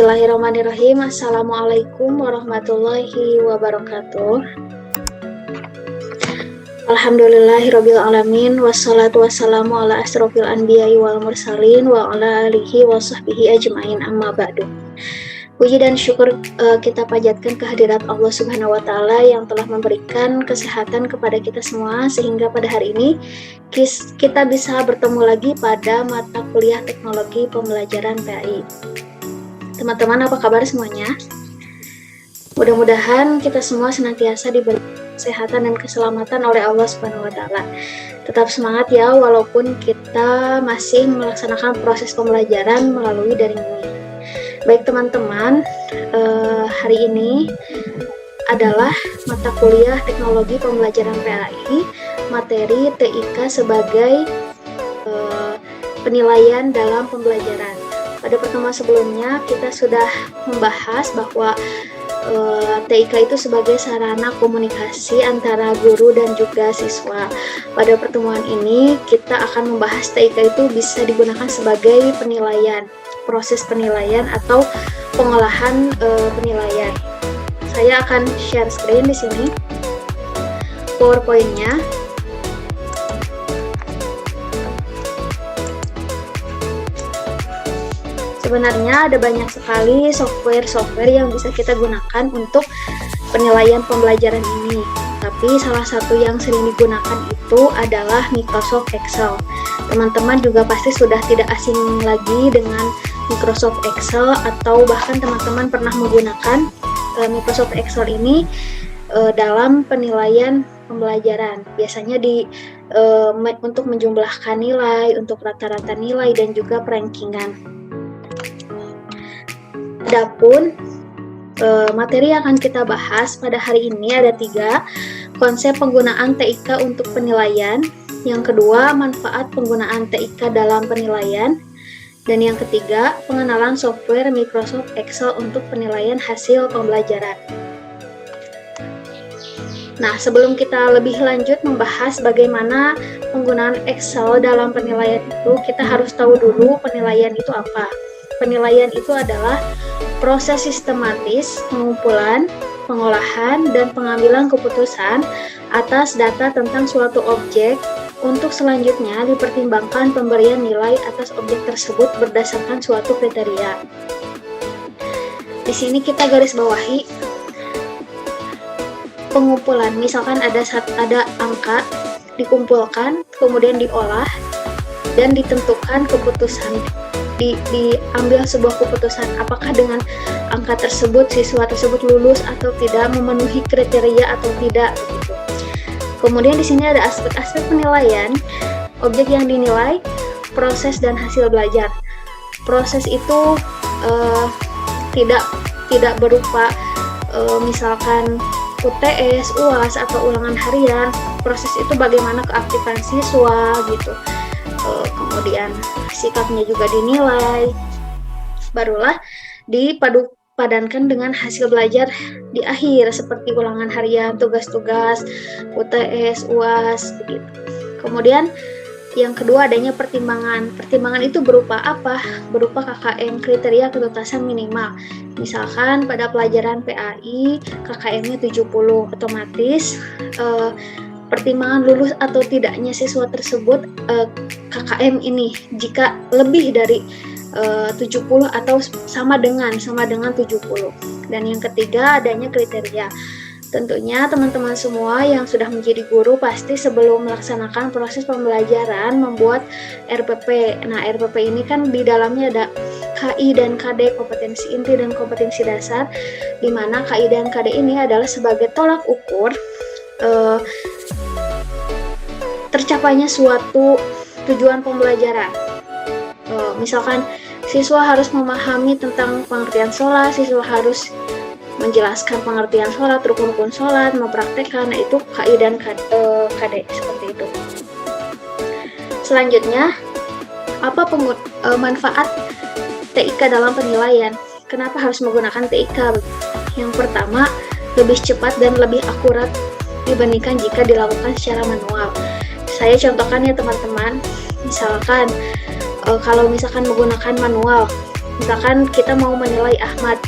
Bismillahirrahmanirrahim. Assalamualaikum warahmatullahi wabarakatuh. Alhamdulillahirabbil alamin, wassalatu wassalamu ala asrofil anbiya'i wal mursalin wa ala alihi wa sahbihi ajmain, amma ba'du. Puji dan syukur kita panjatkan kehadirat Allah Subhanahu wa taala yang telah memberikan kesehatan kepada kita semua sehingga pada hari ini kita bisa bertemu lagi pada mata kuliah teknologi pembelajaran PAI. Teman-teman, apa kabar semuanya? Mudah-mudahan kita semua senantiasa diberi kesehatan dan keselamatan oleh Allah Subhanahu wa taala. Tetap semangat ya, walaupun kita masih melaksanakan proses pembelajaran melalui daring ini. Baik teman-teman, hari ini adalah mata kuliah teknologi pembelajaran PAI, materi TIK sebagai penilaian dalam pembelajaran. Pada pertemuan sebelumnya kita sudah membahas bahwa TIK itu sebagai sarana komunikasi antara guru dan juga siswa. Pada pertemuan ini kita akan membahas TIK itu bisa digunakan sebagai penilaian, proses penilaian atau pengolahan penilaian. Saya akan share screen di sini, PowerPoint-nya. Sebenarnya ada banyak sekali software yang bisa kita gunakan untuk penilaian pembelajaran ini. Tapi salah satu yang sering digunakan itu adalah Microsoft Excel. Teman-teman juga pasti sudah tidak asing lagi dengan Microsoft Excel, atau bahkan teman-teman pernah menggunakan Microsoft Excel ini dalam penilaian pembelajaran. Biasanya untuk menjumlahkan nilai, untuk rata-rata nilai, dan juga perankingan. Adapun materi yang akan kita bahas pada hari ini ada 3. Konsep penggunaan TIK untuk penilaian, yang kedua manfaat penggunaan TIK dalam penilaian, dan yang ketiga pengenalan software Microsoft Excel untuk penilaian hasil pembelajaran. Nah, sebelum kita lebih lanjut membahas bagaimana penggunaan Excel dalam penilaian itu, kita harus tahu dulu penilaian itu apa. Penilaian itu adalah proses sistematis pengumpulan, pengolahan, dan pengambilan keputusan atas data tentang suatu objek untuk selanjutnya dipertimbangkan pemberian nilai atas objek tersebut berdasarkan suatu kriteria. Di sini kita garis bawahi pengumpulan. Misalkan ada angka dikumpulkan, kemudian diolah dan ditentukan keputusan. Diambil sebuah keputusan apakah dengan angka tersebut siswa tersebut lulus atau tidak, memenuhi kriteria atau tidak begitu. Kemudian di sini ada aspek-aspek penilaian, objek yang dinilai, proses dan hasil belajar. Proses itu tidak berupa misalkan UTS, UAS atau ulangan harian. Proses itu bagaimana keaktifan siswa gitu. Kemudian sikapnya juga dinilai, barulah dipadankan dengan hasil belajar di akhir seperti ulangan harian, tugas-tugas, UTS, UAS begitu. Kemudian yang kedua adanya pertimbangan. Pertimbangan itu berupa apa? Berupa KKM, kriteria ketuntasan minimal. Misalkan pada pelajaran PAI KKM-nya 70, otomatis pertimbangan lulus atau tidaknya siswa tersebut KKM ini jika lebih dari 70 atau sama dengan 70. Dan yang ketiga adanya kriteria. Tentunya teman-teman semua yang sudah menjadi guru pasti sebelum melaksanakan proses pembelajaran membuat RPP. Nah, RPP ini kan di dalamnya ada KI dan KD, kompetensi inti dan kompetensi dasar, di mana KI dan KD ini adalah sebagai tolak ukur tercapainya suatu tujuan pembelajaran. Misalkan siswa harus memahami tentang pengertian sholat, siswa harus menjelaskan pengertian sholat, rukun-rukun sholat, mempraktekkan, nah itu KI dan KD seperti itu. Selanjutnya, apa manfaat TIK dalam penilaian? Kenapa harus menggunakan TIK? Yang pertama, lebih cepat dan lebih akurat dibandingkan jika dilakukan secara manual. Saya contohkan ya teman-teman, misalkan kalau misalkan menggunakan manual, Misalkan kita mau menilai Ahmad,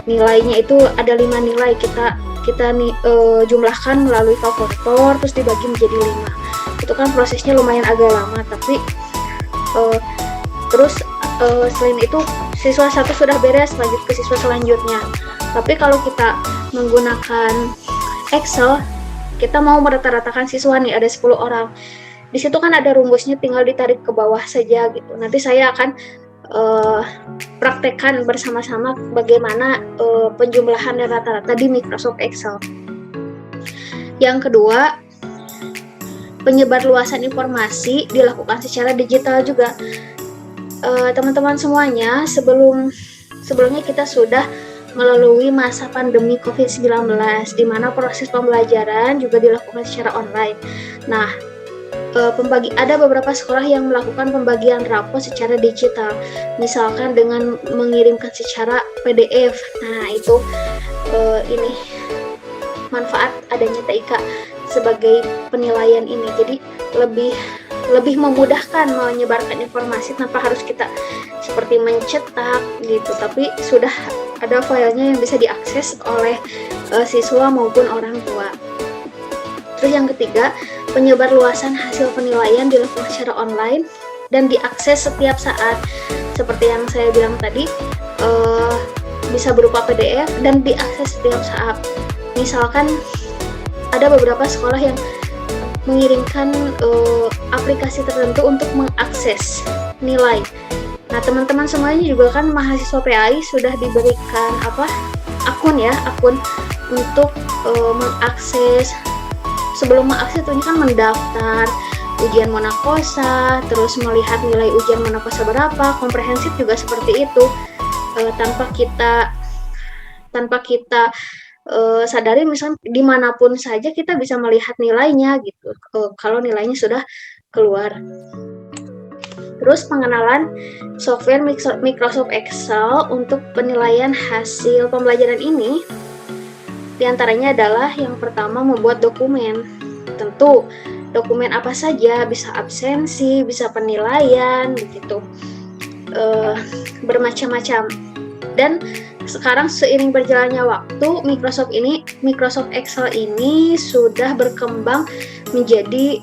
nilainya itu ada 5 nilai, kita jumlahkan melalui kalkulator terus dibagi menjadi 5. Itu kan prosesnya lumayan agak lama, tapi terus selain itu siswa satu sudah beres, lanjut ke siswa selanjutnya. Tapi kalau kita menggunakan Excel, kita mau merata-ratakan siswa nih, ada 10 orang. Di situ kan ada rumusnya, tinggal ditarik ke bawah saja gitu. Nanti saya akan praktekkan bersama-sama bagaimana penjumlahan dan rata-rata di Microsoft Excel. Yang kedua, penyebarluasan informasi dilakukan secara digital juga. Teman-teman semuanya, sebelumnya kita sudah melalui masa pandemi COVID-19, di mana proses pembelajaran juga dilakukan secara online. Nah, ada beberapa sekolah yang melakukan pembagian rapot secara digital, misalkan dengan mengirimkan secara PDF. Nah, itu ini manfaat adanya TIK sebagai penilaian ini. Jadi lebih memudahkan menyebarkan informasi tanpa harus kita seperti mencetak gitu, tapi sudah ada filenya yang bisa diakses oleh siswa maupun orang tua. Terus yang ketiga, penyebarluasan hasil penilaian dilakukan secara online dan diakses setiap saat. Seperti yang saya bilang tadi, bisa berupa PDF dan diakses setiap saat. Misalkan ada beberapa sekolah yang mengirimkan aplikasi tertentu untuk mengakses nilai. Nah, teman-teman semuanya juga kan mahasiswa PAI sudah diberikan akun untuk mengakses. Sebelum mengakses tentunya kan mendaftar ujian monakosa, terus melihat nilai ujian monakosa berapa, komprehensif juga seperti itu. Tanpa kita sadari, misalnya dimanapun saja kita bisa melihat nilainya gitu, kalau nilainya sudah keluar. Terus pengenalan software Microsoft Excel untuk penilaian hasil pembelajaran ini, diantaranya adalah yang pertama membuat dokumen. Tentu dokumen apa saja, bisa absensi, bisa penilaian begitu, bermacam-macam. Dan sekarang seiring berjalannya waktu, Microsoft Excel ini sudah berkembang menjadi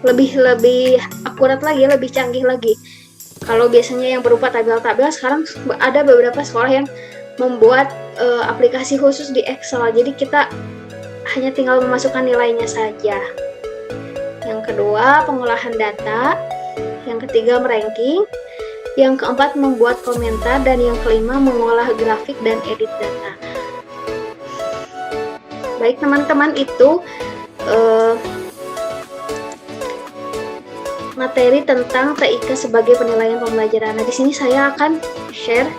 lebih akurat lagi, lebih canggih lagi. Kalau biasanya yang berupa tabel-tabel, sekarang ada beberapa sekolah yang membuat aplikasi khusus di Excel. Jadi kita hanya tinggal memasukkan nilainya saja. Yang kedua, pengolahan data. Yang ketiga, meranking. Yang keempat, membuat komentar. Dan yang kelima, mengolah grafik dan edit data. Baik teman-teman, itu materi tentang TIK sebagai penilaian pembelajaran. Nah, di sini saya akan share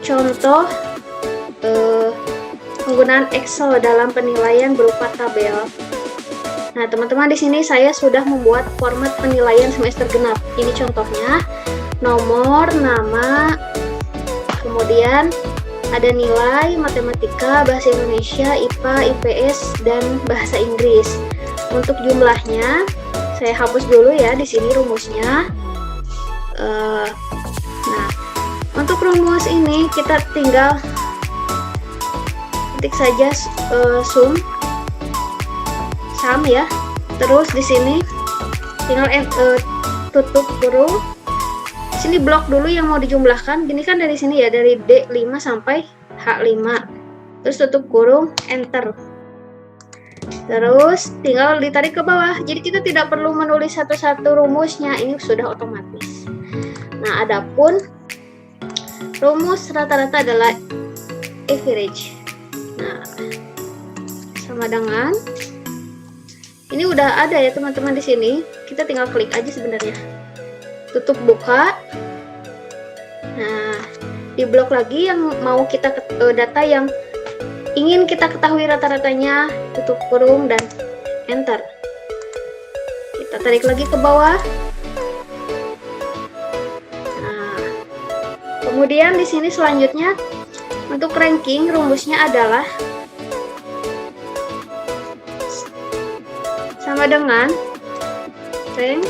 contoh penggunaan Excel dalam penilaian berupa tabel. Nah, teman-teman, di sini saya sudah membuat format penilaian semester genap. Ini contohnya, nomor, nama, kemudian ada nilai matematika, bahasa Indonesia, IPA, IPS, dan bahasa Inggris. Untuk jumlahnya, saya hapus dulu ya, di sini rumusnya. Nah, untuk rumus ini kita tinggal ketik saja sum ya. Terus di sini tinggal tutup kurung. Sini blok dulu yang mau dijumlahkan. Gini kan dari sini ya, dari D5 sampai H5. Terus tutup kurung, enter. Terus tinggal ditarik ke bawah. Jadi kita tidak perlu menulis satu-satu rumusnya, ini sudah otomatis. Nah, adapun rumus rata-rata adalah average. Nah, sama dengan ini udah ada ya teman-teman di sini. Kita tinggal klik aja sebenarnya. Tutup buka. Nah, di blok lagi yang mau kita data yang ingin kita ketahui rata-ratanya, tutup kurung dan enter. Kita tarik lagi ke bawah. Nah, kemudian di sini selanjutnya untuk ranking rumusnya adalah sama dengan rank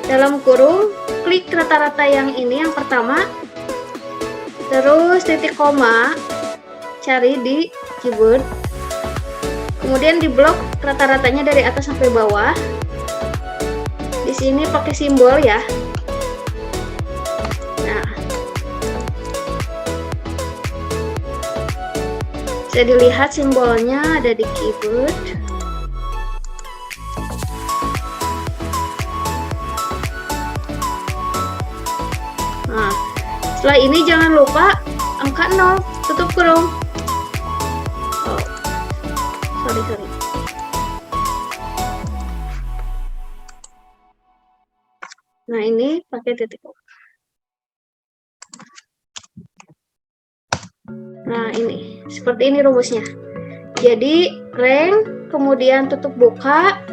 dalam kurung, klik rata-rata yang ini yang pertama, Terus titik koma cari di keyboard. Kemudian di blok rata-ratanya dari atas sampai bawah. Di sini pakai simbol ya. Nah, bisa dilihat simbolnya ada di keyboard. Nah, setelah ini jangan lupa angka 0, tutup kurung. Oh, sorry. Nah, ini pakai titik. Nah, ini seperti ini rumusnya. Jadi rank, kemudian tutup buka,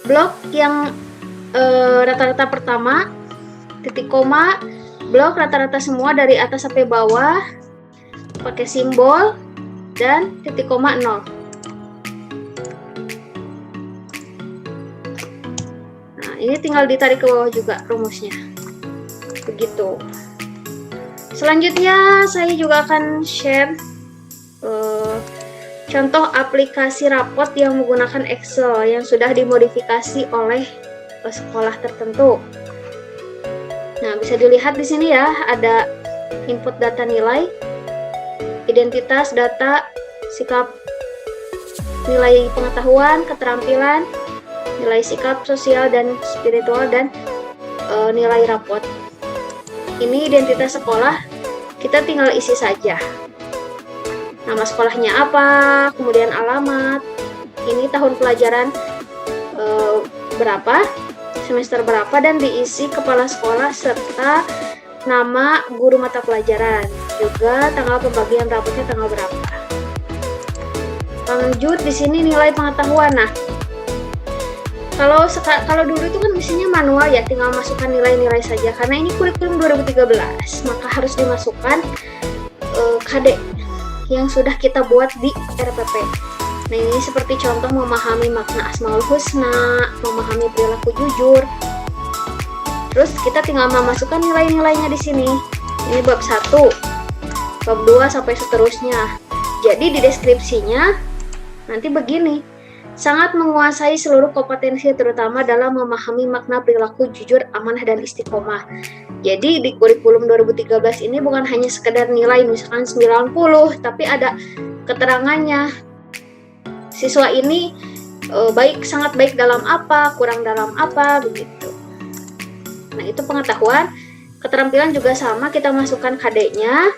blok yang rata-rata pertama, titik koma, blok rata-rata semua dari atas sampai bawah, pakai simbol, dan titik koma 0. Nah, ini tinggal ditarik ke bawah juga rumusnya. Begitu. Selanjutnya saya juga akan share contoh aplikasi rapot yang menggunakan Excel yang sudah dimodifikasi oleh sekolah tertentu. Nah, bisa dilihat di sini ya, ada input data nilai, identitas, data, sikap, nilai pengetahuan, keterampilan, nilai sikap sosial dan spiritual, dan nilai rapot. Ini identitas sekolah, kita tinggal isi saja. Nama sekolahnya apa, kemudian alamat, ini tahun pelajaran berapa, semester berapa, dan diisi kepala sekolah serta nama guru mata pelajaran, juga tanggal pembagian rapotnya tanggal berapa. Lanjut di sini nilai pengetahuan. Nah, kalau dulu itu kan isinya manual ya, tinggal masukkan nilai-nilai saja. Karena ini kurikulum 2013, maka harus dimasukkan KD yang sudah kita buat di RPP. Nah, ini seperti contoh memahami makna Asmaul Husna, memahami perilaku jujur. Terus kita tinggal memasukkan nilai-nilainya di sini. Ini bab 1, bab 2 sampai seterusnya. Jadi di deskripsinya nanti begini. Sangat menguasai seluruh kompetensi terutama dalam memahami makna perilaku jujur, amanah, dan istiqomah. Jadi di kurikulum 2013 ini bukan hanya sekedar nilai misalkan 90, tapi ada keterangannya. Siswa ini sangat baik dalam apa, kurang dalam apa, begitu. Nah, itu pengetahuan. Keterampilan juga sama, kita masukkan KD-nya,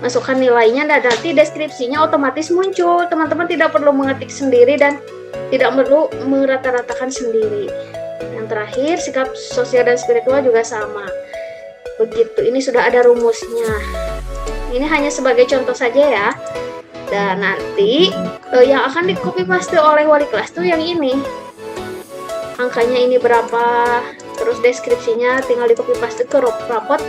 masukkan nilainya, dan nanti deskripsinya otomatis muncul. Teman-teman tidak perlu mengetik sendiri dan tidak perlu merata-ratakan sendiri. Yang terakhir, sikap sosial dan spiritual juga sama. Begitu, ini sudah ada rumusnya. Ini hanya sebagai contoh saja ya. Dan nanti yang akan di copy paste oleh wali kelas tuh yang ini. Angkanya ini berapa, terus deskripsinya tinggal di copy paste ke rapot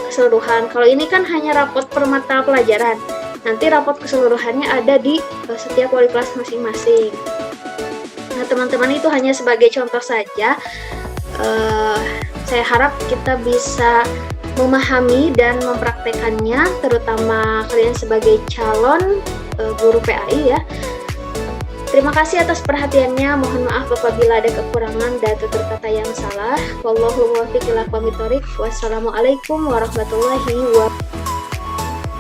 keseluruhan. Kalau ini kan hanya rapot per mata pelajaran. Nanti rapot keseluruhannya ada di setiap wali kelas masing-masing. Nah, teman-teman, itu hanya sebagai contoh saja. Saya harap kita bisa memahami dan mempraktekannya, terutama kalian sebagai calon guru PAI ya. Terima kasih atas perhatiannya. Mohon maaf apabila ada kekurangan dan tutur kata yang salah. Wallahu muwaffiq ila aqwamit thoriq. Wassalamualaikum warahmatullahi wabarakatuh.